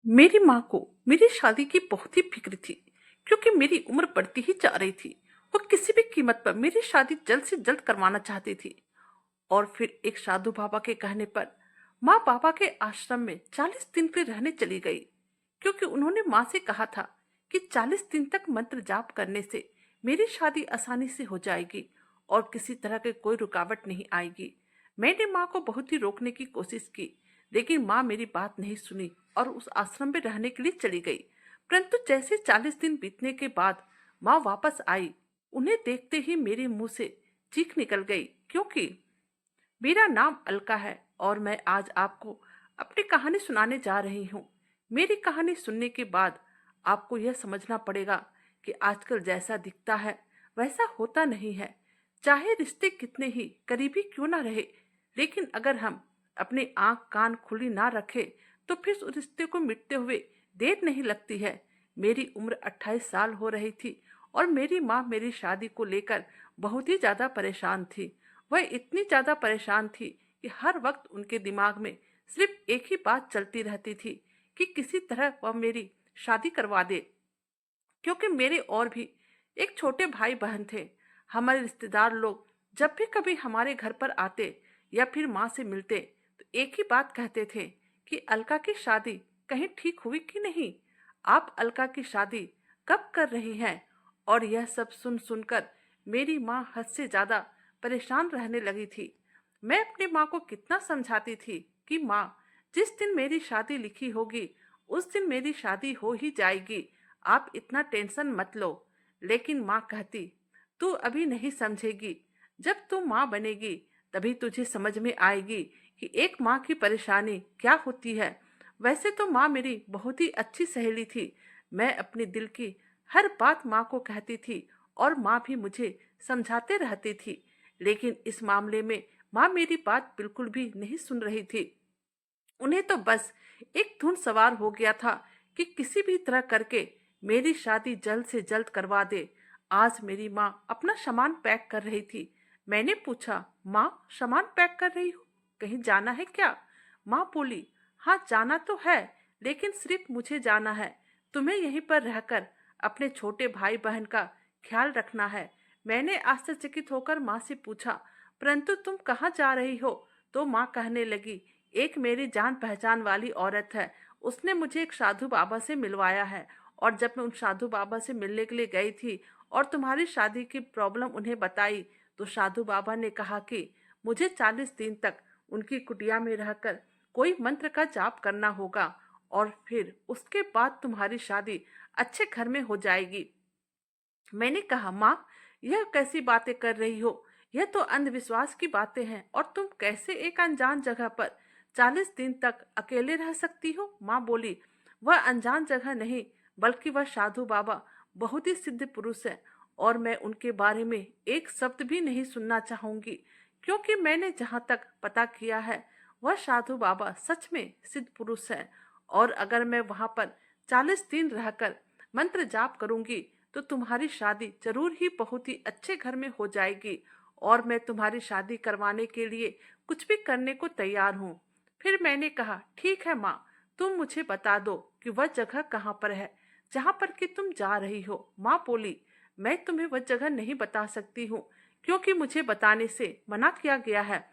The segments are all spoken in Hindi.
मेरी माँ को मेरी शादी की बहुत ही फिक्र थी, क्योंकि मेरी उम्र बढ़ती ही जा रही थी। वो किसी भी कीमत पर मेरी शादी जल्द से जल्द करवाना चाहती थी। और फिर एक साधु बाबा के कहने पर माँ बाबा के आश्रम में 40 दिन के लिए रहने चली गई, क्योंकि उन्होंने माँ से कहा था कि 40 दिन तक मंत्र जाप करने से मेरी शादी आसानी से हो जाएगी और किसी तरह की कोई रुकावट नहीं आएगी। मैंने माँ को बहुत ही रोकने की कोशिश की, लेकिन माँ मेरी बात नहीं सुनी और उस आश्रम में रहने के लिए चली गई। परंतु जैसे 40 दिन बीतने के बाद माँ वापस आई, उन्हें देखते ही मेरे मुंह से चीख निकल गई, क्योंकि मेरा नाम अलका है और मैं आज आपको अपनी कहानी सुनाने जा रही हूँ। मेरी कहानी सुनने के बाद आपको यह समझना पड़ेगा कि आजकल जैसा दिखता है वैसा होता नहीं है। चाहे रिश्ते कितने ही करीबी क्यों ना रहे, लेकिन अगर हम अपनी आंख कान खुली ना रखें तो फिर उस रिश्ते को मिटते हुए देर नहीं लगती है। मेरी उम्र 28 साल हो रही थी और मेरी माँ मेरी शादी को लेकर बहुत ही ज्यादा परेशान थी। वह इतनी ज्यादा परेशान थी कि हर वक्त उनके दिमाग में सिर्फ एक ही बात चलती रहती थी कि किसी तरह वह मेरी शादी करवा दे, क्योंकि मेरे और भी एक छोटे भाई बहन थे। हमारे रिश्तेदार लोग जब भी कभी हमारे घर पर आते या फिर माँ से मिलते तो एक ही बात कहते थे कि अलका की शादी कहीं ठीक हुई कि नहीं, आप अलका की शादी कब कर रही हैं। और यह सब सुन सुनकर मेरी माँ हद से ज्यादा परेशान रहने लगी थी। मैं अपनी माँ को कितना समझाती थी कि माँ, जिस दिन मेरी शादी लिखी होगी उस दिन मेरी शादी हो ही जाएगी, आप इतना टेंशन मत लो। लेकिन माँ कहती, तू अभी नहीं समझेगी, जब तू माँ बनेगी तभी तुझे समझ में आएगी कि एक माँ की परेशानी क्या होती है। वैसे तो माँ मेरी बहुत ही अच्छी सहेली थी। मैं अपने दिल की हर बात माँ को कहती थी और माँ भी मुझे समझाते रहती थी, लेकिन इस मामले में माँ मेरी बात बिल्कुल भी नहीं सुन रही थी। उन्हें तो बस एक धुन सवार हो गया था कि किसी भी तरह करके मेरी शादी जल्द से जल्द करवा दे। आज मेरी माँ अपना सामान पैक कर रही थी। मैंने पूछा, माँ सामान पैक कर रही हो, कहीं जाना है क्या? माँ बोली, हाँ जाना तो है, लेकिन सिर्फ मुझे जाना है, तुम्हें यहीं पर रहकर अपने छोटे भाई बहन का ख्याल रखना है। मैंने आश्चर्यचकित होकर माँ से पूछा, परंतु तुम कहाँ जा रही हो? तो माँ कहने लगी, एक मेरी जान पहचान वाली औरत है, उसने मुझे एक साधु बाबा से मिलवाया है। और जब मैं उन साधु बाबा से मिलने के लिए गई थी और तुम्हारी शादी की प्रॉब्लम उन्हें बताई, तो साधु बाबा ने कहा कि मुझे 40 दिन तक उनकी कुटिया में रहकर कोई मंत्र का जाप करना होगा और फिर उसके बाद तुम्हारी शादी अच्छे घर में हो जाएगी। मैंने कहा, माँ, यह कैसी बातें कर रही हो? यह तो अंधविश्वास की बातें हैं और तुम कैसे एक अनजान जगह पर 40 दिन तक अकेले रह सकती हो? माँ बोली, वह अनजान जगह नहीं, बल्कि वह साधु बाबा बहुत ही सिद्ध पुरुष है और मैं उनके बारे में एक शब्द भी नहीं सुनना चाहूंगी, क्योंकि मैंने जहाँ तक पता किया है वह साधु बाबा सच में सिद्ध पुरुष है। और अगर मैं वहां पर 40 दिन रहकर मंत्र जाप करूंगी तो तुम्हारी शादी जरूर ही बहुत ही अच्छे घर में हो जाएगी और मैं तुम्हारी शादी करवाने के लिए कुछ भी करने को तैयार हूँ। फिर मैंने कहा, ठीक है माँ, तुम मुझे बता दो कि वह जगह कहाँ पर है जहाँ पर कि तुम जा रही हो। माँ बोली, मैं तुम्हें वह जगह नहीं बता सकती हूँ, क्योंकि मुझे बताने से मना किया गया है।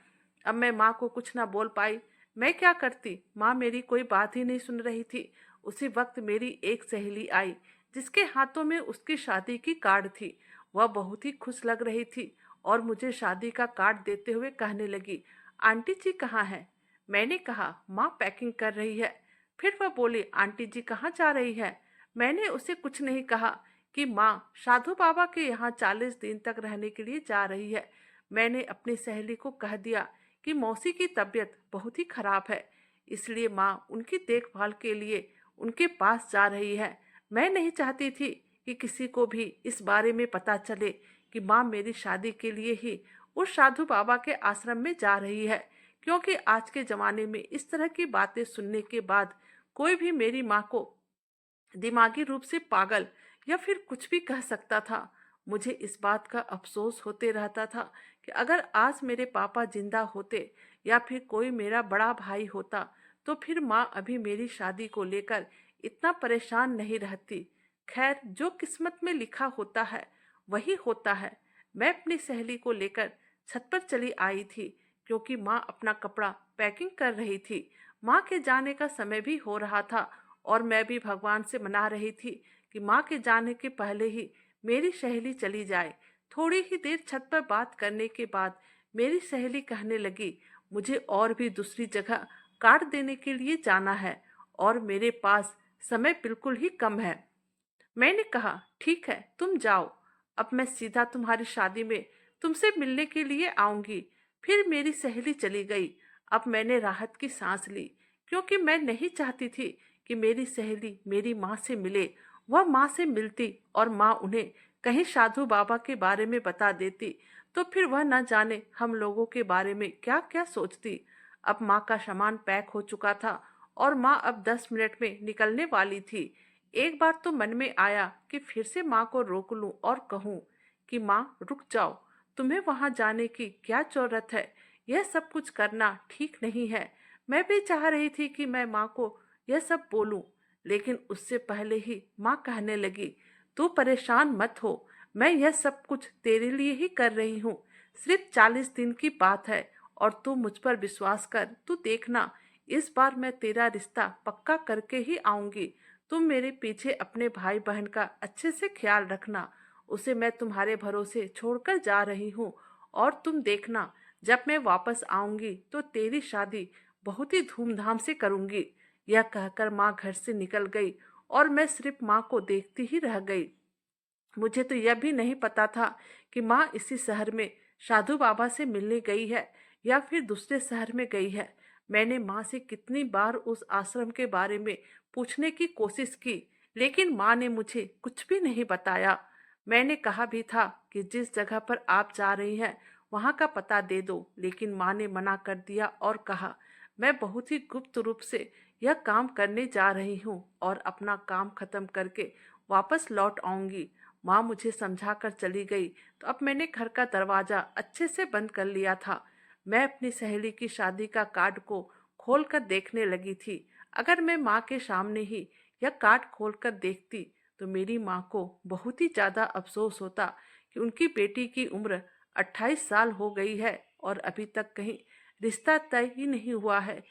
अब मैं माँ को कुछ ना बोल पाई। मैं क्या करती, माँ मेरी कोई बात ही नहीं सुन रही थी। उसी वक्त मेरी एक सहेली आई, जिसके हाथों में उसकी शादी की कार्ड थी। वह बहुत ही खुश लग रही थी और मुझे शादी का कार्ड देते हुए कहने लगी, आंटी जी कहाँ हैं? मैंने कहा, माँ पैकिंग कर रही है। फिर वह बोली, आंटी जी कहाँ जा रही है? मैंने उसे कुछ नहीं कहा कि माँ साधु बाबा के यहाँ 40 दिन तक रहने के लिए जा रही है। मैंने अपनी सहेली को कह दिया कि मौसी की तबीयत बहुत ही खराब है, इसलिए माँ उनकी देखभाल के लिए उनके पास जा रही है। मैं नहीं चाहती थी कि किसी को भी इस बारे में पता चले कि माँ मेरी शादी के लिए ही उस साधु बाबा के आश्रम में जा रही है, क्योंकि आज के ज़माने में इस तरह की बातें सुनने के बाद कोई भी मेरी माँ को दिमागी रूप से पागल या फिर कुछ भी कह सकता था। मुझे इस बात का अफसोस होते रहता था कि अगर आज मेरे पापा जिंदा होते या फिर कोई मेरा बड़ा भाई होता तो फिर माँ अभी मेरी शादी को लेकर इतना परेशान नहीं रहती। खैर, जो किस्मत में लिखा होता है वही होता है। मैं अपनी सहेली को लेकर छत पर चली आई थी क्योंकि माँ अपना कपड़ा पैकिंग कर रही थी। माँ के जाने का समय भी हो रहा था और मैं भी भगवान से मना रही थी कि माँ के जाने के पहले ही मेरी सहेली चली जाए। थोड़ी ही देर छत पर बात करने के बाद मेरी सहेली कहने लगी, मुझे और भी दूसरी जगह कार्ड देने के लिए जाना है और मेरे पास समय बिल्कुल ही कम है। मैंने कहा, ठीक है, तुम जाओ। अब मैं सीधा तुम्हारी शादी में तुमसे मिलने के लिए आऊंगी। फिर मेरी सहेली चली गई। अब मैंने राहत की सांस ली क्योंकि मैं नहीं चाहती थी कि मेरी सहेली मेरी माँ से मिले। वह माँ से मिलती और माँ उन्हें कहीं साधु बाबा के बारे में बता देती तो फिर वह न जाने हम लोगों के बारे में क्या क्या सोचती। अब माँ का सामान पैक हो चुका था और माँ अब 10 मिनट में निकलने वाली थी। एक बार तो मन में आया कि फिर से माँ को रोक लूं और कहूं कि माँ रुक जाओ, तुम्हें वहां जाने की क्या जरूरत है, यह सब कुछ करना ठीक नहीं है। मैं भी चाह रही थी कि मैं माँ को यह सब बोलूं, लेकिन उससे पहले ही माँ कहने लगी, तू परेशान मत हो, मैं यह सब कुछ तेरे लिए ही कर रही हूँ। सिर्फ 40 दिन की बात है और तू मुझ पर विश्वास कर। तू देखना, इस बार मैं तेरा रिश्ता पक्का करके ही आऊंगी। तुम मेरे पीछे अपने भाई बहन का अच्छे से ख्याल रखना। उसे मैं तुम्हारे भरोसे छोड़कर जा रही हूँ और तुम देखना, जब मैं वापस आऊंगी तो तेरी शादी बहुत ही धूमधाम से करूंगी। यह कहकर माँ घर से निकल गई और मैं सिर्फ माँ को देखती ही रह गई। मुझे तो यह भी नहीं पता था कि माँ इसी शहर में साधु बाबा से मिलने गई है या फिर दूसरे शहर में गई है। मैंने माँ से कितनी बार उस आश्रम के बारे में पूछने की कोशिश की, लेकिन माँ ने मुझे कुछ भी नहीं बताया। मैंने कहा भी था कि जिस जगह पर आप जा रही हैं वहाँ का पता दे दो, लेकिन माँ ने मना कर दिया और कहा, मैं बहुत ही गुप्त रूप से यह काम करने जा रही हूँ और अपना काम खत्म करके वापस लौट आऊंगी। माँ मुझे समझा कर चली गई तो अब मैंने घर का दरवाजा अच्छे से बंद कर लिया था। मैं अपनी सहेली की शादी का कार्ड को खोल कर देखने लगी थी। अगर मैं माँ के सामने ही यह कार्ड खोल कर देखती तो मेरी माँ को बहुत ही ज़्यादा अफसोस होता कि उनकी बेटी की उम्र 28 साल हो गई है और अभी तक कहीं रिश्ता तय ही नहीं हुआ है।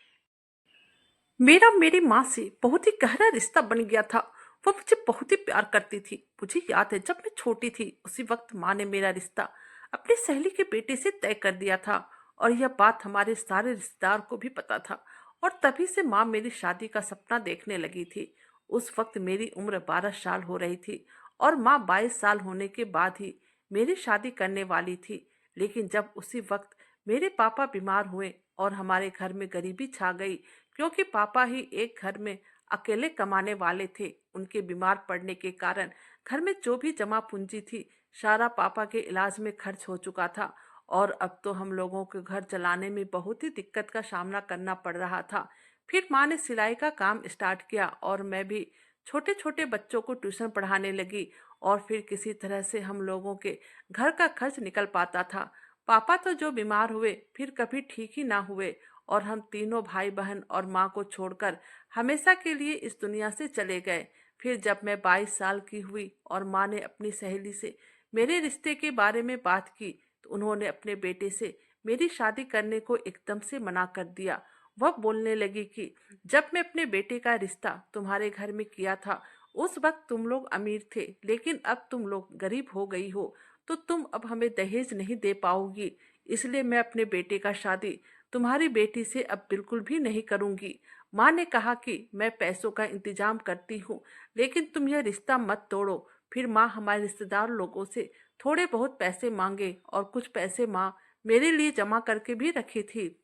मेरा मेरी माँ से बहुत ही गहरा रिश्ता बन गया था। वो मुझे बहुत ही प्यार करती थी। मुझे याद है, जब मैं छोटी थी उसी वक्त माँ ने मेरा रिश्ता अपनी सहेली के बेटे से तय कर दिया था और यह बात हमारे सारे रिश्तेदार को भी पता था। और तभी से माँ मेरी शादी का सपना देखने लगी थी। उस वक्त मेरी उम्र 12 साल हो रही थी और माँ 22 साल होने के बाद ही मेरी शादी करने वाली थी। लेकिन जब उसी वक्त मेरे पापा बीमार हुए और हमारे घर में गरीबी छा गई क्योंकि पापा ही एक घर में अकेले कमाने वाले थे। उनके बीमार पड़ने के कारण घर में जो भी जमा पूंजी थी सारा पापा के इलाज में खर्च हो चुका था और अब तो हम लोगों के घर चलाने में बहुत ही दिक्कत का सामना करना पड़ रहा था। फिर माँ ने सिलाई का काम स्टार्ट किया और मैं भी छोटे छोटे बच्चों को ट्यूशन पढ़ाने लगी और फिर किसी तरह से हम लोगों के घर का खर्च निकल पाता था। पापा तो जो बीमार हुए फिर कभी ठीक ही ना हुए और हम तीनों भाई बहन और माँ को छोड़कर हमेशा के लिए इस दुनिया से चले गए। फिर जब मैं 22 साल की हुई और माँ ने अपनी सहेली से मेरे रिश्ते के बारे में बात की तो उन्होंने अपने बेटे से मेरी शादी करने को एकदम से मना कर दिया। वह बोलने लगी कि जब मैं अपने बेटे का रिश्ता तुम्हारे घर में किया था उस वक्त तुम लोग अमीर थे, लेकिन अब तुम लोग गरीब हो गई हो तो तुम अब हमें दहेज नहीं दे पाओगी, इसलिए मैं अपने बेटे का शादी तुम्हारी बेटी से अब बिल्कुल भी नहीं करूंगी। माँ ने कहा कि मैं पैसों का इंतजाम करती हूँ, लेकिन तुम यह रिश्ता मत तोड़ो। फिर माँ हमारे रिश्तेदार लोगों से थोड़े बहुत पैसे मांगे और कुछ पैसे माँ मेरे लिए जमा करके भी रखी थी,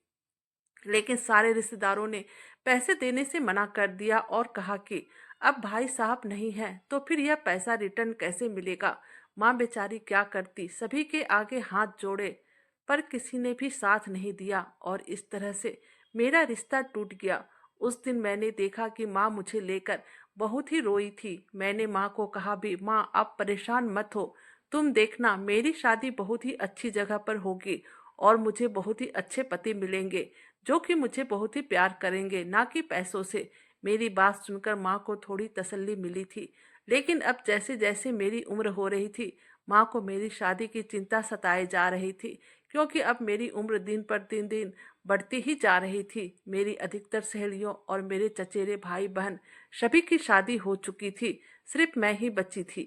लेकिन सारे रिश्तेदारों ने पैसे देने से मना कर दिया और कहा कि अब भाई साहब नहीं है तो फिर यह पैसा रिटर्न कैसे मिलेगा। माँ बेचारी क्या करती, सभी के आगे हाथ जोड़े पर किसी ने भी साथ नहीं दिया और इस तरह से मेरा रिश्ता टूट गया। उस दिन मैंने देखा कि माँ मुझे लेकर बहुत ही रोई थी। मैंने माँ को कहा भी, माँ आप परेशान मत हो, तुम देखना मेरी शादी बहुत ही अच्छी जगह पर होगी और मुझे बहुत ही अच्छे पति मिलेंगे। जो कि मुझे बहुत ही प्यार करेंगे, ना कि पैसों से। मेरी बात सुनकर माँ को थोड़ी तसल्ली मिली थी, लेकिन अब जैसे जैसे मेरी उम्र हो रही थी, माँ को मेरी शादी की चिंता सताए जा रही थी, क्योंकि अब मेरी उम्र दिन पर दिन बढ़ती ही जा रही थी। मेरी अधिकतर सहेलियों और मेरे चचेरे भाई बहन सभी की शादी हो चुकी थी, सिर्फ मैं ही बची थी।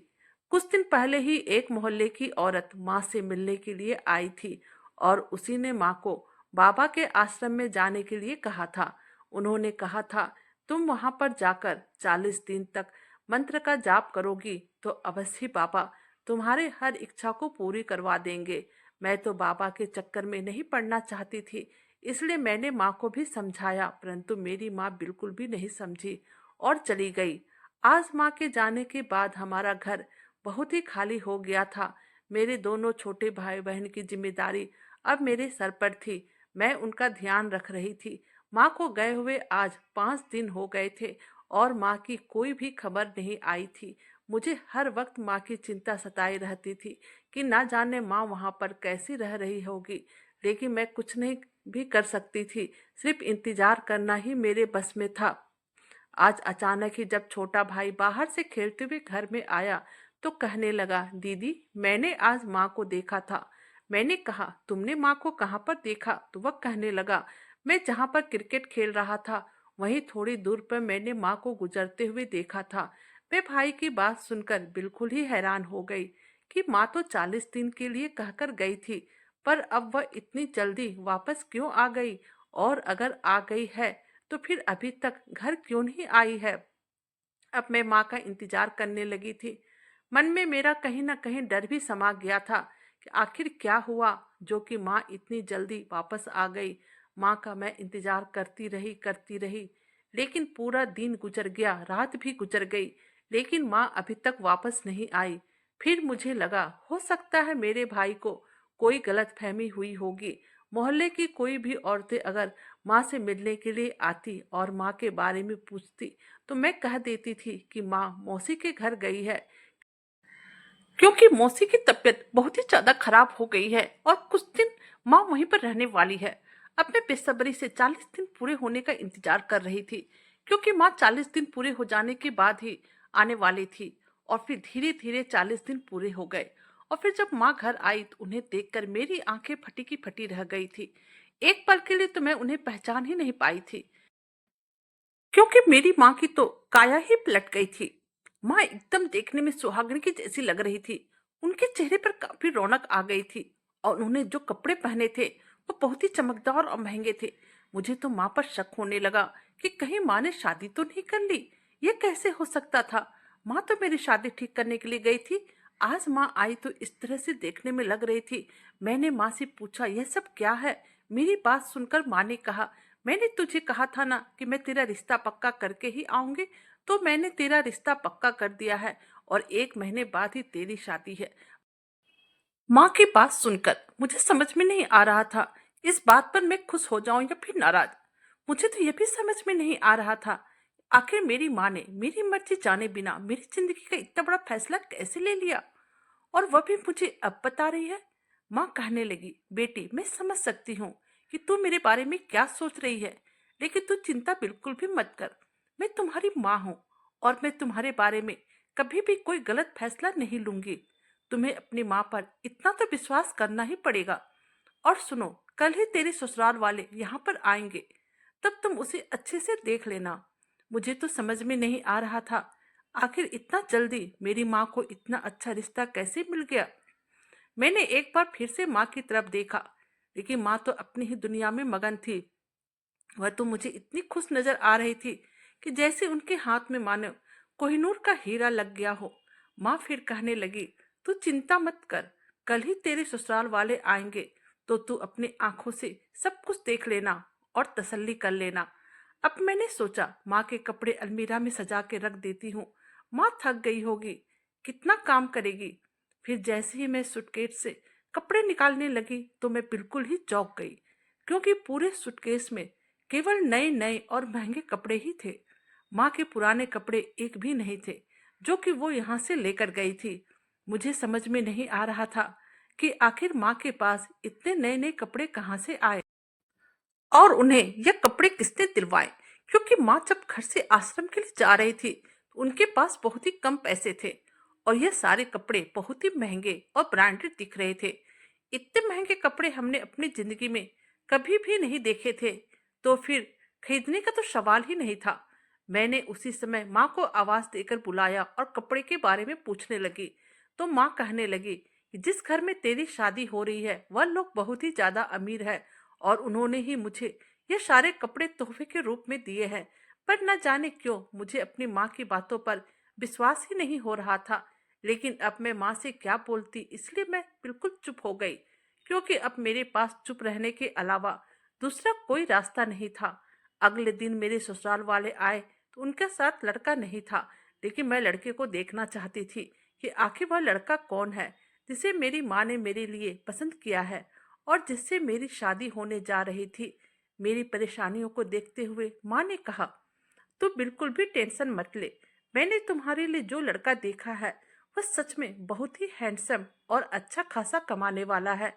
कुछ दिन पहले ही एक मोहल्ले की औरत माँ से मिलने के लिए आई थी, और उसी ने माँ को बाबा के आश्रम में जाने के लिए कहा था। उन्होंने कहा था, तुम वहां पर जाकर 40 दिन तक मंत्र का जाप करोगी तो अवश्य बाबा तुम्हारे हर इच्छा को पूरी करवा देंगे। मैं तो बाबा के चक्कर में नहीं पड़ना चाहती थी, इसलिए मैंने माँ को भी समझाया, परंतु मेरी माँ बिल्कुल भी नहीं समझी और चली गई। आज माँ के जाने के बाद हमारा घर बहुत ही खाली हो गया था। मेरे दोनों छोटे भाई बहन की जिम्मेदारी अब मेरे सर पर थी। मैं उनका ध्यान रख रही थी। माँ को गए हुए आज 5 दिन हो गए थे, और माँ की कोई भी खबर नहीं आई थी। मुझे हर वक्त माँ की चिंता सताई रहती थी कि ना जाने माँ वहाँ पर कैसी रह रही होगी, लेकिन मैं कुछ नहीं भी कर सकती थी। सिर्फ इंतजार करना ही मेरे बस में था। आज अचानक ही जब छोटा भाई बाहर से खेलते हुए घर में आया, तो कहने लगा, दीदी मैंने आज माँ को देखा था। मैंने कहा, तुमने माँ को कहाँ पर देखा? तो वह कहने लगा, मैं जहाँ पर क्रिकेट खेल रहा था वहीं थोड़ी दूर पर मैंने माँ को गुजरते हुए देखा था। मैं भाई की बात सुनकर बिल्कुल ही हैरान हो गई कि माँ तो 40 दिन के लिए कहकर गई थी, पर अब वह इतनी जल्दी वापस क्यों आ गई? और अगर आ गई है तो फिर अभी तक घर क्यों नहीं आई है? अब मैं माँ का इंतजार करने लगी थी। मन में मेरा कहीं ना कहीं डर भी समा गया था कि आखिर क्या हुआ जो कि माँ इतनी जल्दी वापस आ गई। माँ का मैं इंतजार करती रही, लेकिन पूरा दिन गुजर गया, रात भी गुजर गई, लेकिन माँ अभी तक वापस नहीं आई। फिर मुझे लगा, हो सकता है मेरे भाई को कोई गलतफहमी हुई होगी। मोहल्ले की कोई भी औरतें अगर माँ से मिलने के लिए आती और माँ के बारे में पूछती, तो मैं कह देती थी कि माँ मौसी के घर गई है, क्योंकि मौसी की तबीयत बहुत ही ज्यादा खराब हो गई है और कुछ दिन माँ वहीं पर रहने वाली है। अब मैं बेसब्री से 40 दिन पूरे होने का इंतजार कर रही थी, क्योंकि माँ 40 दिन पूरे हो जाने के बाद ही आने वाली थी। और फिर धीरे धीरे 40 दिन पूरे हो गए, और फिर जब माँ घर आई तो उन्हें देखकर मेरी आंखें फटी की फटी रह गई थी। एक पल के लिए तो मैं उन्हें पहचान ही नहीं पाई थी, क्योंकि मेरी माँ की तो काया ही पलट गई थी। माँ एकदम देखने में सुहागन की जैसी लग रही थी। उनके चेहरे पर काफी रौनक आ गई थी, और उन्होंने जो कपड़े पहने थे वो बहुत ही चमकदार और महंगे थे। मुझे तो माँ पर शक होने लगा कि कहीं माँ ने शादी तो नहीं कर ली। ये कैसे हो सकता था? माँ तो मेरी शादी ठीक करने के लिए गई थी। आज माँ आई तो इस तरह से देखने में लग रही थी। मैंने माँ से पूछा, यह सब क्या है? मेरी बात सुनकर माँ ने कहा, मैंने तुझे कहा था ना कि मैं तेरा रिश्ता पक्का करके ही आऊंगी, तो मैंने तेरा रिश्ता पक्का कर दिया है, और 1 महीने बाद ही तेरी शादी है। माँ की बात सुनकर मुझे समझ में नहीं आ रहा था, इस बात पर मैं खुश हो जाऊं या फिर नाराज। मुझे तो यह भी समझ में नहीं आ रहा था, आखिर मेरी माँ ने मेरी मर्जी जाने बिना मेरी जिंदगी का इतना बड़ा फैसला कैसे ले लिया, और वह भी मुझे अब बता रही है। माँ कहने लगी, बेटी मैं समझ सकती हूँ कि तू मेरे बारे में क्या सोच रही है, लेकिन तू चिंता बिल्कुल भी मत कर। मैं तुम्हारी माँ हूँ, और मैं तुम्हारे बारे में कभी भी कोई गलत फैसला नहीं लूंगी। तुम्हें अपनी माँ पर इतना तो विश्वास करना ही पड़ेगा। और सुनो, कल ही तेरे ससुराल वाले यहाँ पर आएंगे, तब तुम उसे अच्छे से देख लेना। मुझे तो समझ में नहीं आ रहा था, आखिर इतना जल्दी मेरी माँ को इतना अच्छा रिश्ता कैसे मिल गया। मैंने एक बार फिर से माँ की तरफ देखा, लेकिन माँ तो अपनी ही दुनिया में मगन थी। वह तो मुझे इतनी खुश नजर आ रही थी कि जैसे उनके हाथ में मानो कोहिनूर का हीरा लग गया हो। माँ फिर कहने लगी, तू चिंता मत कर, कल ही तेरे ससुराल वाले आएंगे, तो तू अपनी आंखों से सब कुछ देख लेना और तसल्ली कर लेना। अब मैंने सोचा माँ के कपड़े अलमीरा में सजा के रख देती हूँ। माँ थक गई होगी, कितना काम करेगी। फिर जैसे ही मैं सूटकेस से कपड़े निकालने लगी तो मैं बिल्कुल ही चौंक गई, क्योंकि पूरे सूटकेस में केवल नए नए और महंगे कपड़े ही थे। माँ के पुराने कपड़े एक भी नहीं थे, जो कि वो यहाँ से लेकर गई थी। मुझे समझ में नहीं आ रहा था कि आखिर माँ के पास इतने नए नए कपड़े कहाँ से आए। और उन्हें यह कपड़े किसने दिलवाए, क्योंकि माँ जब घर से आश्रम के लिए जा रही थी तो उनके पास बहुत ही कम पैसे थे और यह सारे कपड़े बहुत ही महंगे और ब्रांडेड दिख रहे थे। इतने महंगे कपड़े हमने अपनी जिंदगी में कभी भी नहीं देखे थे, तो फिर खरीदने का तो सवाल ही नहीं था। मैंने उसी समय माँ को आवाज देकर बुलाया और कपड़े के बारे में पूछने लगी। तो माँ कहने लगी कि जिस घर में तेरी शादी हो रही है वह लोग बहुत ही ज्यादा अमीर है और उन्होंने ही मुझे ये सारे कपड़े तोहफे के रूप में दिए हैं। पर न जाने क्यों मुझे अपनी माँ की बातों पर विश्वास ही नहीं हो रहा था। लेकिन अब मैं माँ से क्या बोलती, इसलिए मैं बिल्कुल चुप हो गई, क्योंकि अब मेरे पास चुप रहने के अलावा दूसरा कोई रास्ता नहीं था। अगले दिन मेरे ससुराल वाले आए तो उनके साथ लड़का नहीं था, लेकिन मैं लड़के को देखना चाहती थी कि आखिर वह लड़का कौन है जिसे मेरी माँ ने मेरे लिए पसंद किया है और जिससे मेरी शादी होने जा रही थी। मेरी परेशानियों को देखते हुए माँ ने कहा, तू बिल्कुल भी टेंशन मत ले। मैंने तुम्हारे लिए जो लड़का देखा है वह सच में बहुत ही हैंडसम और अच्छा खासा कमाने वाला है।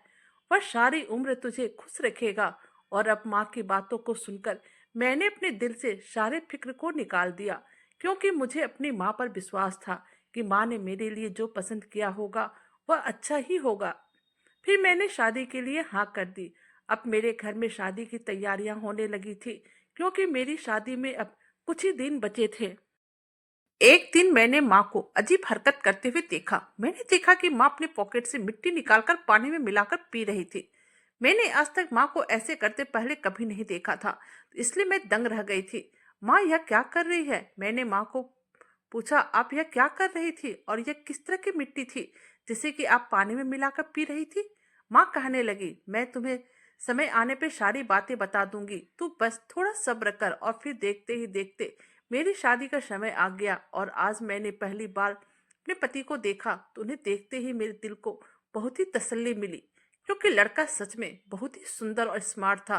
वह सारी उम्र तुझे खुश रखेगा। और अब माँ की बातों को सुनकर मैंने अपने दिल से सारे फिक्र को निकाल दिया, क्योंकि मुझे अपनी माँ पर विश्वास था कि माँ ने मेरे लिए जो पसंद किया होगा वह अच्छा ही होगा। फिर मैंने शादी के लिए हाँ कर दी। अब मेरे घर में शादी की तैयारियां होने लगी थी, क्योंकि मेरी शादी में अब कुछ ही दिन बचे थे। एक दिन मैंने माँ को अजीब हरकत करते हुए देखा। मैंने देखा कि माँ अपने पॉकेट से मिट्टी निकालकर पानी में मिलाकर पी रही थी। मैंने आज तक माँ को ऐसे करते पहले कभी नहीं देखा था, तो इसलिए मैं दंग रह गई थी। माँ, यह क्या कर रही है? मैंने माँ को पूछा, आप यह क्या कर रही थी और यह किस तरह की मिट्टी थी जिसे कि आप पानी में मिलाकर पी रही थी? माँ कहने लगी, मैं तुम्हें समय आने पे सारी बातें बता दूंगी, तू बस थोड़ा सब्र कर। और फिर देखते ही देखते मेरी शादी का समय आ गया और आज मैंने पहली बार अपने पति को देखा, तो उन्हें देखते ही मेरे दिल को बहुत ही तसल्ली मिली, क्योंकि लड़का सच में बहुत ही सुंदर और स्मार्ट था।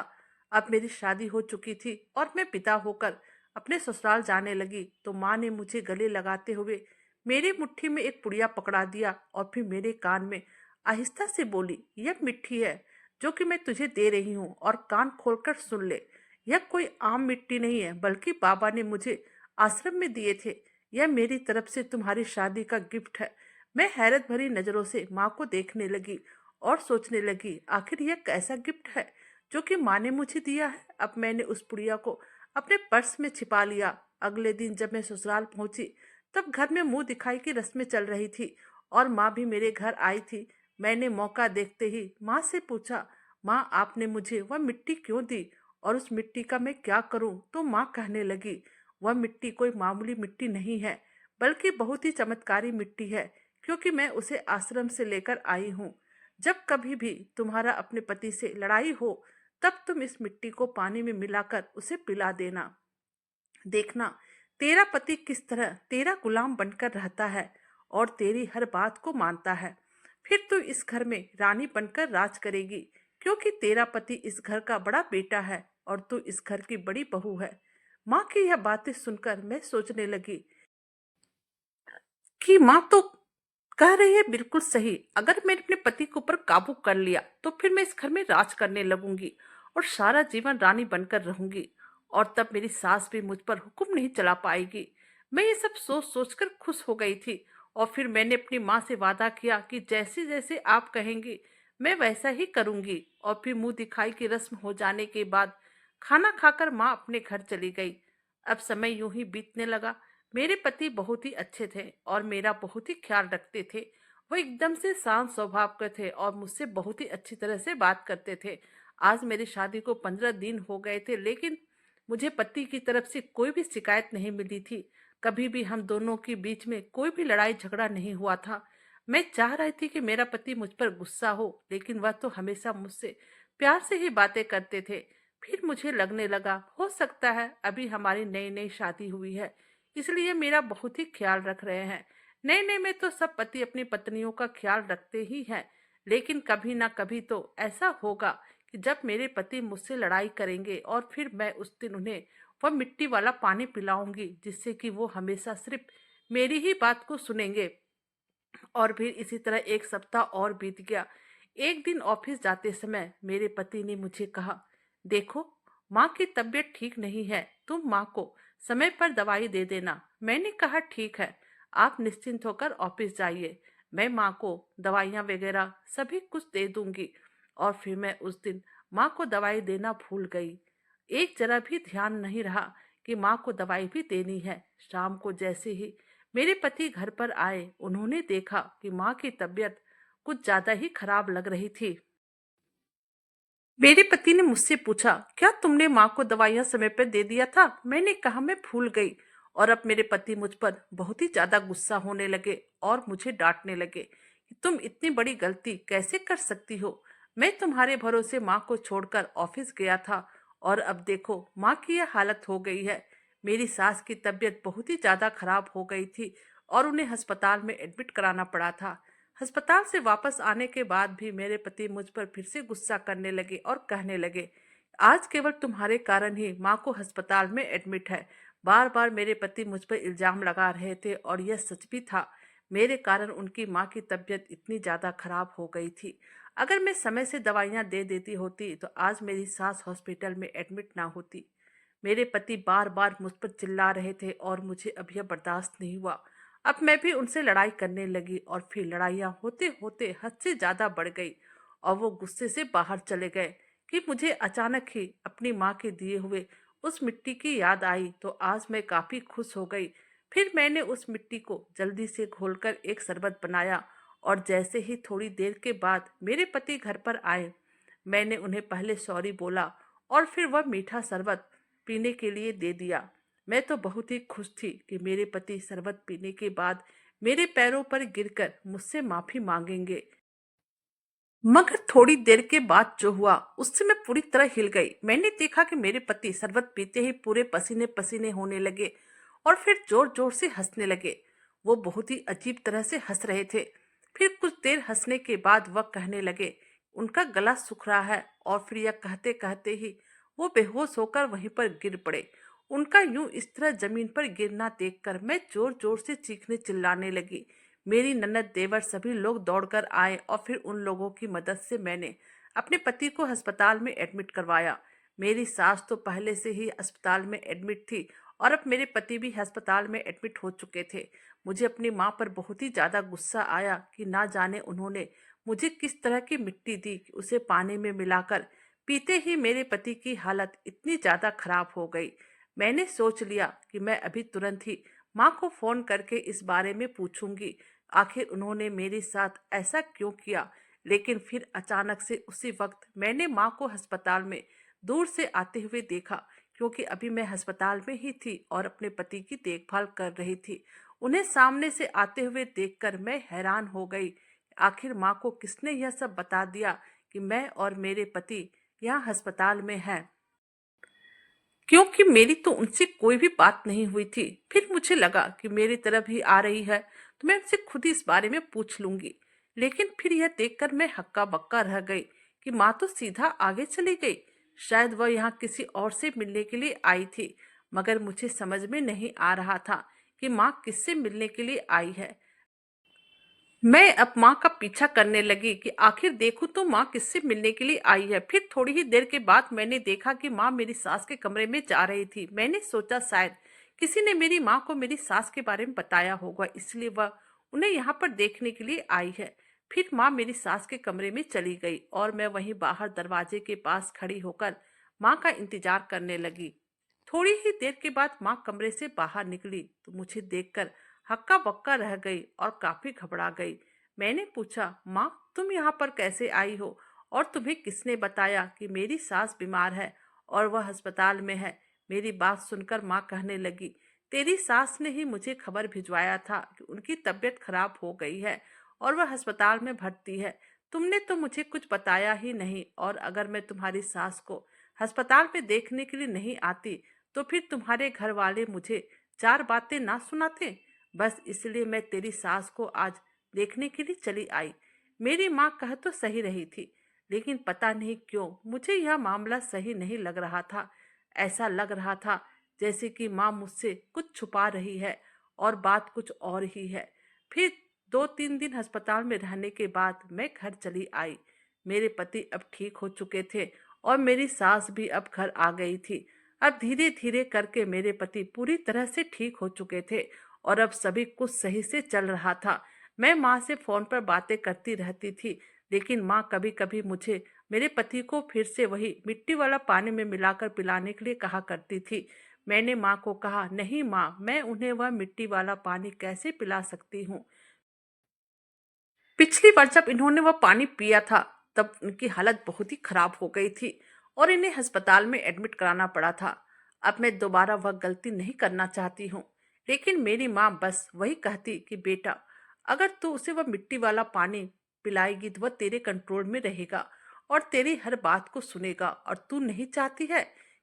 अब मेरी शादी हो चुकी थी और मैं पिता होकर अपने ससुराल जाने लगी, तो माँ ने मुझे गले लगाते हुए मेरी मुट्ठी में एक पुड़िया पकड़ा दिया और फिर मेरे कान में आहिस्ता से बोली, यह मिट्टी है जो कि मैं तुझे दे रही हूँ और कान खोलकर सुन ले। यह कोई आम मिट्टी नहीं है, बल्कि बाबा ने मुझे आश्रम में दिए थे। यह मेरी तरफ से तुम्हारी शादी का गिफ्ट है। मैं हैरत भरी नजरों से माँ को देखने लगी और सोचने लगी, आखिर यह कैसा गिफ्ट है जो कि माँ ने मुझे दिया है। अब मैंने उस पुड़िया को अपने पर्स में छिपा लिया। अगले दिन जब मैं ससुराल पहुंची तब घर में मुंह दिखाई की रस्में चल रही थी और माँ भी मेरे घर आई थी। मैंने मौका देखते ही माँ से पूछा, माँ, आपने मुझे वह मिट्टी क्यों दी और उस मिट्टी का मैं क्या करूं? तो माँ कहने लगी, वह मिट्टी कोई मामूली मिट्टी नहीं है, बल्कि बहुत ही चमत्कारी मिट्टी है, क्योंकि मैं उसे आश्रम से लेकर आई हूँ। जब कभी भी तुम्हारा अपने पति से लड़ाई हो तब तुम इस मिट्टी को पानी में मिलाकर उसे पिला देना। देखना तेरा पति किस तरह तेरा गुलाम बनकर रहता है और तेरी हर बात को मानता है। फिर तू इस घर में रानी बनकर राज करेगी, क्योंकि तेरा पति इस घर का बड़ा बेटा है और तू इस घर की बड़ी बहू है। माँ की यह बातें सुनकर मैं सोचने लगी कि माँ तो कह रही है बिल्कुल सही। अगर मैंने अपने पति के ऊपर काबू कर लिया तो फिर मैं इस घर में राज करने लगूंगी और सारा जीवन रानी बनकर रहूंगी, और तब मेरी सास भी मुझ पर हुक्म नहीं चला पाएगी। मैं ये सब सोच सोचकर खुश हो गई थी और फिर मैंने अपनी माँ से वादा किया कि जैसे जैसे आप कहेंगी मैं वैसा ही करूंगी। और फिर मुंह दिखाई की रस्म हो जाने के बाद खाना खाकर माँ अपने घर चली गई। अब समय यूं ही बीतने लगा। मेरे पति बहुत ही अच्छे थे और मेरा बहुत ही ख्याल रखते थे। वो एकदम से शांत स्वभाव के थे और मुझसे बहुत ही अच्छी तरह से बात करते थे। आज मेरी शादी को 15 दिन हो गए थे, लेकिन मुझे पति की तरफ से कोई भी शिकायत नहीं मिली थी। कभी भी हम दोनों के बीच में कोई भी लड़ाई झगड़ा नहीं हुआ था। मैं चाह रही थी कि मेरा पति मुझ पर गुस्सा हो, लेकिन वह तो हमेशा मुझसे प्यार से ही बातें करते थे। फिर मुझे लगने लगा, हो सकता है अभी हमारी नई नई शादी हुई है, इसलिए मेरा बहुत ही ख्याल रख रहे हैं। नए नए में तो सब पति अपनी पत्नियों का ख्याल रखते ही हैं, लेकिन कभी ना कभी तो ऐसा होगा कि जब मेरे पति मुझसे लड़ाई करेंगे और फिर मैं उस दिन उन्हें वह मिट्टी वाला पानी पिलाऊंगी, जिससे कि वो हमेशा सिर्फ मेरी ही बात को सुनेंगे। और फिर इसी तरह एक सप्ताह और बीत गया। एक दिन ऑफिस जाते समय मेरे पति ने मुझे कहा, देखो, माँ की तबीयत ठीक नहीं है, तुम माँ को समय पर दवाई दे देना। मैंने कहा ठीक है, आप निश्चिंत होकर ऑफिस जाइए, मैं माँ को दवाइयाँ वगैरह सभी कुछ दे दूंगी। और फिर मैं उस दिन माँ को दवाई देना भूल गई। एक जरा भी ध्यान नहीं रहा कि माँ को दवाई भी देनी है। शाम को जैसे ही मेरे पति घर पर आए, उन्होंने देखा कि माँ की तबीयत कुछ ज्यादा ही खराब लग रही थी। मेरे पति ने मुझसे पूछा, क्या तुमने माँ को दवाइयाँ समय पर दे दिया था? मैंने कहा मैं भूल गई। और अब मेरे पति मुझ पर बहुत ही ज्यादा गुस्सा होने लगे और मुझे डांटने लगे कि तुम इतनी बड़ी गलती कैसे कर सकती हो? मैं तुम्हारे भरोसे माँ को छोड़कर ऑफिस गया था और अब देखो माँ की यह हालत हो गई है। मेरी सास की तबीयत बहुत ही ज्यादा खराब हो गई थी और उन्हें अस्पताल में एडमिट कराना पड़ा था। अस्पताल से वापस आने के बाद भी मेरे पति मुझ पर फिर से गुस्सा करने लगे और कहने लगे, आज केवल तुम्हारे कारण ही माँ को अस्पताल में एडमिट है। बार बार मेरे पति मुझ पर इल्जाम लगा रहे थे और यह सच भी था। मेरे कारण उनकी माँ की तबीयत इतनी ज्यादा खराब हो गई थी। अगर मैं समय से दवाइयाँ दे देती होती तो आज मेरी सास हॉस्पिटल में एडमिट ना होती। मेरे पति बार बार मुझ पर चिल्ला रहे थे और मुझे अब यह बर्दाश्त नहीं हुआ। अब मैं भी उनसे लड़ाई करने लगी और फिर लड़ाइयाँ होते होते हद से ज्यादा बढ़ गई और वो गुस्से से बाहर चले गए कि मुझे अचानक ही अपनी माँ के दिए हुए उस मिट्टी की याद आई। तो आज मैं काफी खुश हो गई। फिर मैंने उस मिट्टी को जल्दी से घोलकर एक शरबत बनाया और जैसे ही थोड़ी देर के बाद मेरे पति घर पर आए, मैंने उन्हें पहले सॉरी बोला और फिर वह मीठा शरबत पीने के लिए दे दिया। मैं तो बहुत ही खुश थी कि मेरे पति शरबत पीने के बाद मेरे पैरों पर गिरकर मुझसे माफी मांगेंगे। मगर थोड़ी देर के बाद जो हुआ उससे मैं पूरी तरह हिल गई। मैंने देखा कि मेरे पति शरबत पीते ही पूरे पसीने पसीने होने लगे और फिर जोर जोर से हंसने लगे। वो बहुत ही अजीब तरह से हंस रहे थे। फिर कुछ देर हंसने के बाद वह कहने लगे, उनका गला सूख रहा है। और फिर यह कहते कहते ही वो बेहोश होकर वहीं पर गिर पड़े। उनका यूं इस तरह जमीन पर गिरना देखकर मैं जोर जोर से चीखने चिल्लाने लगी। मेरी ननद देवर सभी लोग दौड़कर आए और फिर उन लोगों की मदद से मैंने अपने पति को अस्पताल में एडमिट करवाया। मेरी सास तो पहले से ही अस्पताल में एडमिट थी और अब मेरे पति भी अस्पताल में एडमिट हो चुके थे। मुझे अपनी माँ पर बहुत ही ज्यादा गुस्सा आया कि ना जाने उन्होंने मुझे किस तरह की मिट्टी दी कि उसे पानी में मिलाकर पीते ही मेरे पति की हालत इतनी ज्यादा खराब हो गई। मैंने सोच लिया कि मैं अभी तुरंत ही माँ को फोन करके इस बारे में पूछूंगी, आखिर उन्होंने मेरे साथ ऐसा क्यों किया। लेकिन फिर अचानक से उसी वक्त मैंने माँ को अस्पताल में दूर से आते हुए देखा, क्योंकि अभी मैं अस्पताल में ही थी और अपने पति की देखभाल कर रही थी। उन्हें सामने से आते हुए देखकर मैं हैरान हो गई। आखिर माँ को किसने यह सब बता दिया कि मैं और मेरे पति यहाँ अस्पताल में हैं, क्योंकि मेरी तो उनसे कोई भी बात नहीं हुई थी। फिर मुझे लगा कि मेरी तरफ ही आ रही है तो मैं उनसे खुद ही इस बारे में पूछ लूंगी। लेकिन फिर यह देखकर मैं हक्का बक्का रह गई कि माँ तो सीधा आगे चली गई। शायद वह यहाँ किसी और से मिलने के लिए आई थी। मगर मुझे समझ में नहीं आ रहा था कि माँ किससे मिलने के लिए आई है। मैं अब माँ का पीछा करने लगी कि आखिर देखूं तो माँ किससे मिलने के लिए आई है। फिर थोड़ी ही देर के बाद मैंने देखा कि माँ मेरी सास के कमरे में जा रही थी। मैंने सोचा शायद किसी ने मेरी माँ को मेरी सास के बारे में बताया होगा, इसलिए वह उन्हें यहाँ पर देखने के लिए आई है। फिर माँ मेरी सास के कमरे में चली गई और मैं वहीं बाहर दरवाजे के पास खड़ी होकर माँ का इंतजार करने लगी। थोड़ी ही देर के बाद माँ कमरे से बाहर निकली तो मुझे देखकर हक्का बक्का रह गई और काफी घबरा गई। मैंने पूछा, माँ तुम यहाँ पर कैसे आई हो और तुम्हें किसने बताया कि मेरी सास बीमार है और वह अस्पताल में है? मेरी बात सुनकर माँ कहने लगी, तेरी सास ने ही मुझे खबर भिजवाया था कि उनकी तबीयत खराब हो गई है और वह अस्पताल में भर्ती है। तुमने तो मुझे कुछ बताया ही नहीं, और अगर मैं तुम्हारी सास को अस्पताल में देखने के लिए नहीं आती तो फिर तुम्हारे घर वाले मुझे चार बातें ना सुनाते। बस इसलिए मैं तेरी सास को आज देखने के लिए चली आई। मेरी माँ कह तो सही रही थी, लेकिन पता नहीं क्यों मुझे यह मामला सही नहीं लग रहा था। ऐसा लग रहा था जैसे कि माँ मुझसे कुछ छुपा रही है और बात कुछ और ही है। फिर 2-3 दिन अस्पताल में रहने के बाद मैं घर चली आई। मेरे पति अब ठीक हो चुके थे और मेरी सास भी अब घर आ गई थी। अब धीरे धीरे करके मेरे पति पूरी तरह से ठीक हो चुके थे और अब सभी कुछ सही से चल रहा था। मैं माँ से फोन पर बातें करती रहती थी, लेकिन माँ कभी कभी मुझे मेरे पति को फिर से वही मिट्टी वाला पानी में मिलाकर पिलाने के लिए कहा करती थी। मैंने माँ को कहा, नहीं माँ, मैं उन्हें वह मिट्टी वाला पानी कैसे पिला सकती हूँ। पिछली बार जब इन्होंने वह पानी पिया था, तब उनकी हालत बहुत ही खराब हो गई थी और इन्हें अस्पताल में एडमिट कराना पड़ा था। अब मैं दोबारा वह गलती नहीं करना चाहती हूँ, लेकिन मेरी माँ बस वही कहती कि बेटा, अगर तू उसे वह मिट्टी वाला पानी पिलाएगी तो वह तेरे कंट्रोल में रहेगा और तेरी हर बात को सुनेगा, और तू नहीं चाहती है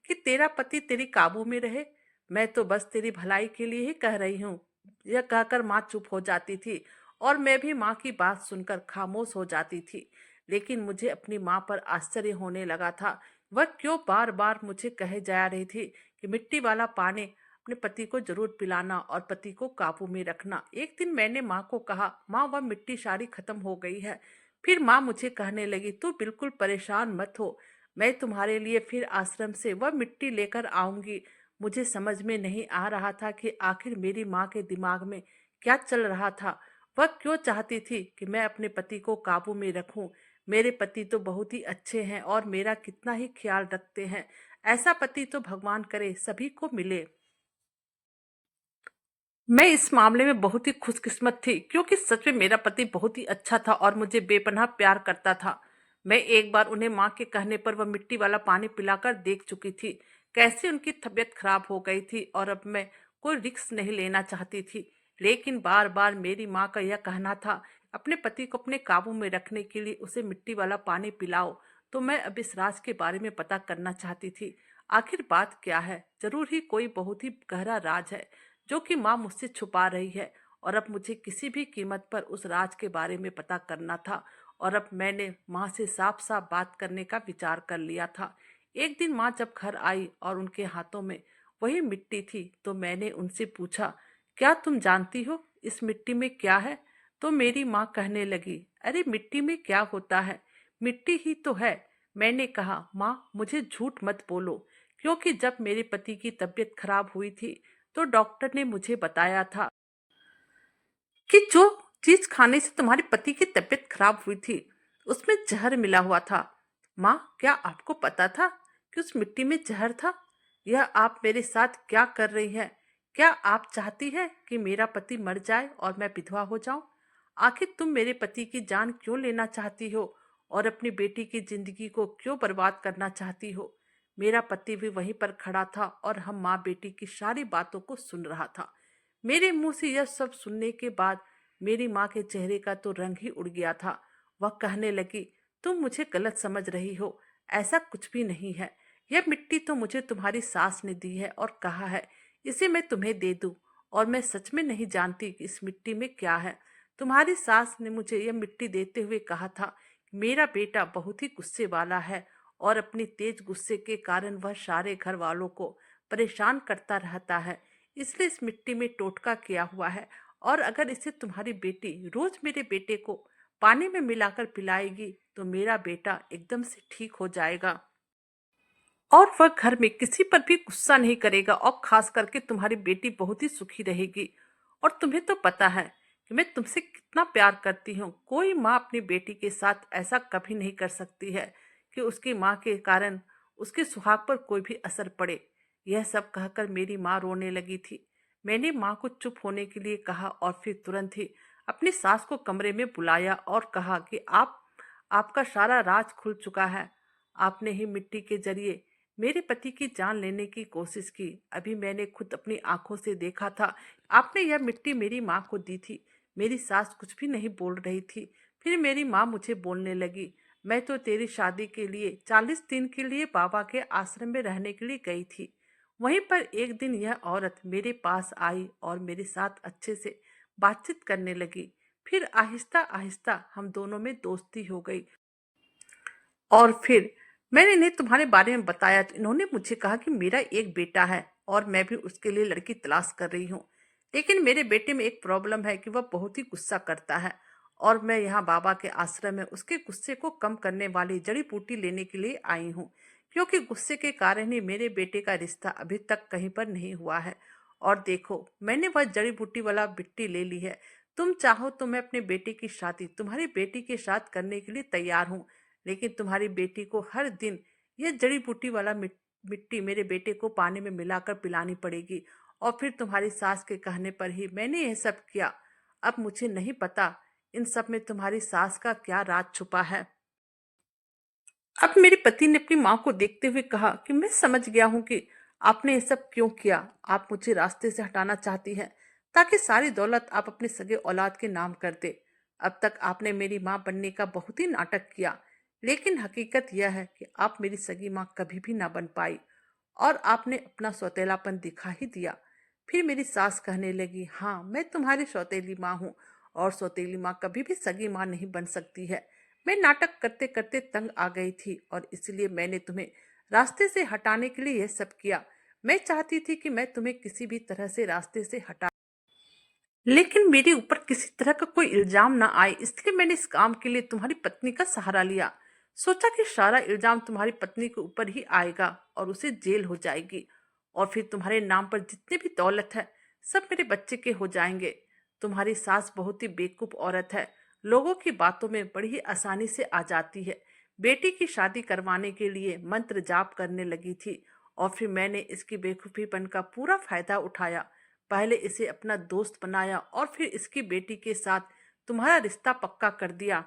कि तेरा पति तेरी काबू में रहे। मैं तो बस तेरी भलाई के लिए ही कह रही हूँ। यह कहकर माँ चुप हो जाती थी और मैं भी माँ की बात सुनकर खामोश हो जाती थी। लेकिन मुझे अपनी माँ पर आश्चर्य होने लगा था। वह क्यों बार बार मुझे कहे जा रही थी कि मिट्टी वाला पानी अपने पति को जरूर पिलाना और पति को काबू में रखना। एक दिन मैंने माँ को कहा, माँ वह मिट्टी सारी खत्म हो गई है। फिर माँ मुझे कहने लगी, तू बिल्कुल परेशान मत हो, मैं तुम्हारे लिए फिर आश्रम से वह मिट्टी लेकर आऊंगी। मुझे समझ में नहीं आ रहा था कि आखिर मेरी माँ के दिमाग में क्या चल रहा था। वह क्यों चाहती थी कि मैं अपने पति को काबू में रखूं। मेरे पति तो बहुत ही अच्छे हैं और मेरा कितना ही ख्याल रखते हैं। ऐसा पति तो भगवान करे सभी को मिले। मैं इस मामले में बहुत ही खुशकिस्मत थी, क्योंकि सच में मेरा पति बहुत ही अच्छा था और मुझे बेपनाह प्यार करता था। मैं एक बार उन्हें माँ के कहने पर वह मिट्टी वाला पानी पिलाकर देख चुकी थी, कैसे उनकी तबीयत खराब हो गई थी, और अब मैं कोई रिस्क नहीं लेना चाहती थी। लेकिन बार बार मेरी माँ का यह कहना था, अपने पति को अपने काबू में रखने के लिए उसे मिट्टी वाला पानी पिलाओ। तो मैं अब इस राज के बारे में पता करना चाहती थी। आखिर बात क्या है? जरूर ही कोई बहुत ही गहरा राज है जो कि माँ मुझसे छुपा रही है, और अब मुझे किसी भी कीमत पर उस राज के बारे में पता करना था। और अब मैंने माँ से साफ साफ बात करने का विचार कर लिया था। एक दिन माँ जब घर आई और उनके हाथों में वही मिट्टी थी, तो मैंने उनसे पूछा, क्या तुम जानती हो इस मिट्टी में क्या है? तो मेरी माँ कहने लगी, अरे मिट्टी में क्या होता है, मिट्टी ही तो है। मैंने कहा, माँ मुझे झूठ मत बोलो, क्योंकि जब मेरे पति की तबीयत खराब हुई थी तो डॉक्टर ने मुझे बताया था कि जो चीज खाने से तुम्हारे पति की तबीयत खराब हुई थी उसमें जहर मिला हुआ था। माँ, क्या आपको पता था कि उस मिट्टी में जहर था? यह आप मेरे साथ क्या कर रही हैं? क्या आप चाहती हैं कि मेरा पति मर जाए और मैं विधवा हो जाऊं? आखिर तुम मेरे पति की जान क्यों लेना चाहती हो और अपनी बेटी की जिंदगी को क्यों बर्बाद करना चाहती हो? मेरा पति भी वहीं पर खड़ा था और हम माँ बेटी की सारी बातों को सुन रहा था। मेरे मुंह से यह सब सुनने के बाद मेरी माँ के चेहरे का तो रंग ही उड़ गया था। वह कहने लगी, तुम मुझे गलत समझ रही हो, ऐसा कुछ भी नहीं है। यह मिट्टी तो मुझे तुम्हारी सास ने दी है और कहा है इसे मैं तुम्हें दे दूं, और मैं सच में नहीं जानती कि इस मिट्टी में क्या है। तुम्हारी सास ने मुझे यह मिट्टी देते हुए कहा था, मेरा बेटा बहुत ही गुस्से वाला है और अपनी तेज गुस्से के कारण वह सारे घर वालों को परेशान करता रहता है, इसलिए इस मिट्टी में टोटका किया हुआ है, और अगर इसे तुम्हारी बेटी रोज मेरे बेटे को पानी में मिलाकर पिलाएगी तो मेरा बेटा एकदम से ठीक हो जाएगा और वह घर में किसी पर भी गुस्सा नहीं करेगा, और खास करके तुम्हारी बेटी बहुत ही सुखी रहेगी। और तुम्हें तो पता है कि मैं तुमसे कितना प्यार करती हूँ। कोई माँ अपनी बेटी के साथ ऐसा कभी नहीं कर सकती है कि उसकी माँ के कारण उसके सुहाग पर कोई भी असर पड़े। यह सब कहकर मेरी माँ रोने लगी थी। मैंने माँ को चुप होने के लिए कहा और फिर तुरंत ही अपनी सास को कमरे में बुलाया और कहा कि आपका सारा राज खुल चुका है। आपने ही मिट्टी के जरिए मेरे पति की जान लेने की कोशिश की। अभी मैंने खुद अपनी आंखों से देखा था। आपने यह मिट्टी मेरी माँ को दी थी। मेरी सास कुछ भी नहीं बोल रही थी। फिर मेरी माँ मुझे बोलने लगी, मैं तो तेरी शादी के लिए 40 दिन के लिए बाबा के आश्रम में रहने के लिए गई थी। वहीं पर एक दिन यह औरत मेरे पास आई और मेरे साथ अच्छे से बातचीत करने लगी। फिर आहिस्ता आहिस्ता हम दोनों में दोस्ती हो गई, और फिर मैंने इन्हें तुम्हारे बारे में बताया तो इन्होंने मुझे कहा कि मेरा एक बेटा है और मैं भी उसके लिए लड़की तलाश कर रही हूँ। लेकिन मेरे बेटे में एक प्रॉब्लम है कि वह बहुत ही गुस्सा करता है, और मैं यहाँ बाबा के आश्रम में उसके गुस्से को कम करने वाली जड़ी बूटी लेने के लिए आई हूँ। क्योंकि गुस्से के कारण ही मेरे बेटे का रिश्ता अभी तक कहीं पर नहीं हुआ है। और देखो, मैंने वह जड़ी बूटी वाला मिट्टी ले ली है। तुम चाहो तो मैं अपने बेटे की शादी तुम्हारी बेटी के साथ करने के लिए तैयार हूँ, लेकिन तुम्हारी बेटी को हर दिन यह जड़ी बूटी वाला मिट्टी मेरे बेटे को पानी में मिलाकर पिलानी पड़ेगी। और फिर तुम्हारी सास के कहने पर ही मैंने यह सब किया। अब मुझे नहीं पता इन सब में तुम्हारी सास का क्या राज छुपा है। अब मेरे पति ने अपनी माँ को देखते हुए कहा कि मैं समझ गया हूँ कि आपने ये सब क्यों किया। आप मुझे रास्ते से हटाना चाहती हैं ताकि सारी दौलत आप अपने सगे औलाद के नाम कर दे। अब तक आपने मेरी माँ बनने का बहुत ही नाटक किया, लेकिन हकीकत यह है कि आप मेरी सगी माँ कभी भी ना बन पाई और आपने अपना सौतेलापन दिखा ही दिया। फिर मेरी सास कहने लगी, हाँ मैं तुम्हारी सौतेली माँ हूँ और सौतेली माँ कभी भी सगी माँ नहीं बन सकती है। मैं नाटक करते करते तंग आ गई थी और इसलिए मैंने तुम्हें रास्ते से हटाने के लिए यह सब किया। मैं चाहती थी कि मैं तुम्हें किसी भी तरह से रास्ते से हटा, लेकिन मेरे ऊपर किसी तरह का कोई इल्जाम ना आए, इसलिए मैंने इस काम के लिए तुम्हारी पत्नी का सहारा लिया। सोचा कि सारा इल्जाम तुम्हारी पत्नी के ऊपर ही आएगा और उसे जेल हो जाएगी और फिर तुम्हारे नाम पर जितने भी दौलत है सब मेरे बच्चे के हो जाएंगे। तुम्हारी सास बहुत ही बेवकूफ औरत है, लोगों की बातों में बड़ी ही आसानी से आ जाती है। बेटी की शादी करवाने के लिए मंत्र जाप करने लगी थी और फिर मैंने इसकी बेवकूफीपन का पूरा फायदा उठाया। पहले इसे अपना दोस्त बनाया और फिर इसकी बेटी के साथ तुम्हारा रिश्ता पक्का कर दिया।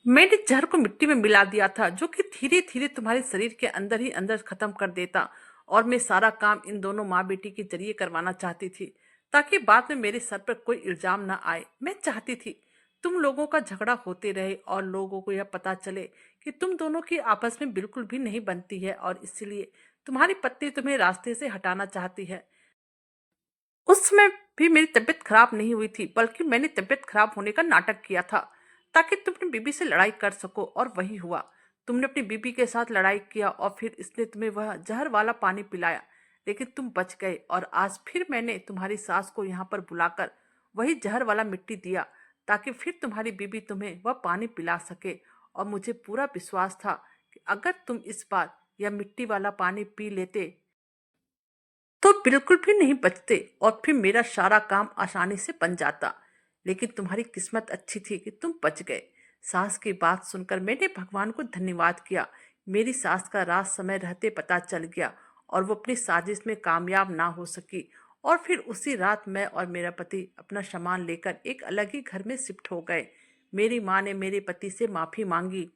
मैंने जहर को मिट्टी में मिला दिया था जो कि धीरे धीरे तुम्हारे शरीर के अंदर ही अंदर खत्म कर देता। और मैं सारा काम इन दोनों माँ बेटी के जरिए करवाना चाहती थी ताकि बाद में मेरे सर पर कोई इल्जाम ना आए। मैं चाहती थी तुम लोगों का झगड़ा होते रहे और लोगों को यह पता चले कि तुम दोनों की आपस में बिल्कुल भी नहीं बनती है और इसलिए तुम्हारी पत्नी तुम्हें रास्ते से हटाना चाहती है। उस समय भी मेरी तबीयत खराब नहीं हुई थी, बल्कि मैंने तबीयत खराब होने का नाटक किया था ताकि तुम अपनी बीबी से लड़ाई कर सको, और वही हुआ। तुमने अपनी बीबी के साथ लड़ाई किया और फिर इसने तुम्हें वह जहर वाला पानी पिलाया, लेकिन तुम बच गए। और आज फिर मैंने तुम्हारी सास को यहाँ पर बुलाकर वही जहर वाला मिट्टी दिया ताकि फिर तुम्हारी बीबी तुम्हें वह पानी पिला सके। और मुझे पूरा विश्वास था कि अगर तुम इस बार यह मिट्टी वाला पानी पी लेते तो बिल्कुल भी नहीं बचते और फिर मेरा सारा काम आसानी से बन जाता। लेकिन तुम्हारी किस्मत अच्छी थी कि तुम बच गए। सास की बात सुनकर मैंने भगवान को धन्यवाद किया। मेरी सास का राज समय रहते पता चल गया और वो अपनी साजिश में कामयाब ना हो सकी। और फिर उसी रात मैं और मेरा पति अपना सामान लेकर एक अलग ही घर में शिफ्ट हो गए। मेरी माँ ने मेरे पति से माफी मांगी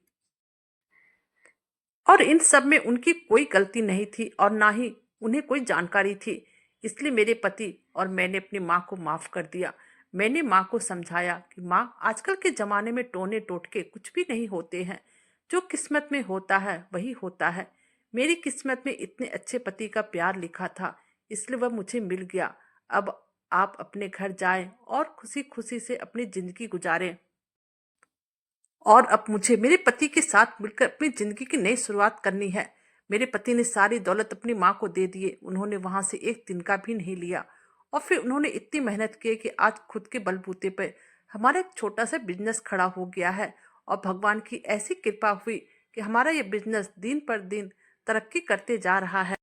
और इन सब में उनकी कोई गलती नहीं थी और ना ही उन्हें कोई जानकारी थी। इसलिए मेरे पति और मैंने अपनी माँ को माफ कर दिया। मैंने माँ को समझाया कि माँ, आजकल के जमाने में टोने टोटके कुछ भी नहीं होते हैं, जो किस्मत में होता है वही होता है। मेरी किस्मत में इतने अच्छे पति का प्यार लिखा था, इसलिए वह मुझे मिल गया। अब आप अपने घर जाएं और खुशी खुशी से अपनी जिंदगी गुजारें। और अब मुझे मेरे पति के साथ मिलकर अपनी जिंदगी की नई शुरुआत करनी है। मेरे पति ने सारी दौलत अपनी माँ को दे दिए। उन्होंने वहां से एक दिन का भी नहीं लिया और फिर उन्होंने इतनी मेहनत की कि आज खुद के बलबूते पर हमारा एक छोटा सा बिजनेस खड़ा हो गया है। और भगवान की ऐसी कृपा हुई कि हमारा ये बिजनेस दिन पर दिन तरक्की करते जा रहा है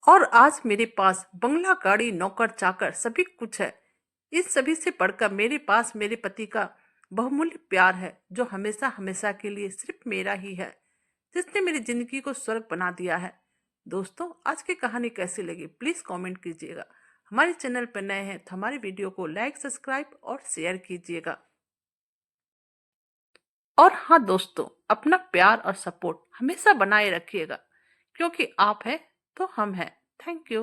और आज मेरे पास बंगला, गाड़ी, नौकर चाकर सभी कुछ है। इस सभी से बढ़कर मेरे पास मेरे पति का बहुमूल्य प्यार है, जो हमेशा हमेशा के लिए सिर्फ मेरा ही है, जिसने मेरी जिंदगी को स्वर्ग बना दिया है। दोस्तों, आज की कहानी कैसी लगी प्लीज कमेंट कीजिएगा। हमारे चैनल पर नए हैं तो हमारे वीडियो को लाइक, सब्सक्राइब और शेयर कीजिएगा। और हाँ दोस्तों, अपना प्यार और सपोर्ट हमेशा बनाए रखिएगा, क्योंकि आप हैं तो हम हैं। Thank you.